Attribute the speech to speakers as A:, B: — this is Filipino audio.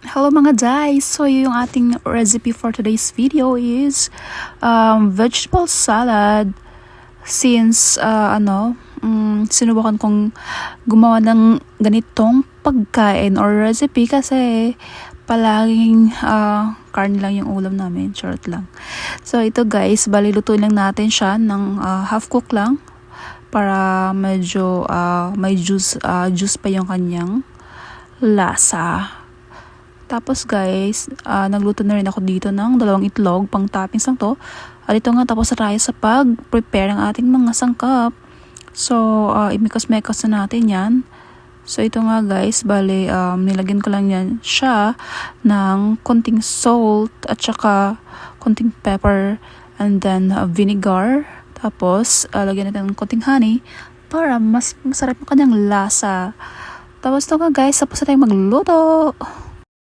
A: Hello mga guys! So yung ating recipe for today's video is vegetable salad. Since sinubukan kong gumawa ng ganitong pagkain or recipe kasi palaging karne lang yung ulam namin. Charot lang. So ito guys, bali lutuin lang natin siya ng half cook lang para medyo may juice pa yung kanyang lasa. Tapos guys, nagluto na rin ako dito ng 2 itlog, pang toppings lang to. At ito nga, tapos na tayo sa pag-prepare ng ating mga sangkap. So, imikos-mekos na natin yan. So, ito nga guys, bale, nilagyan ko lang yan siya ng konting salt at saka konting pepper and then vinegar. Tapos, lagyan natin ng konting honey para mas masarap yung kanyang lasa. Tapos ito nga guys, tapos na tayong magluto.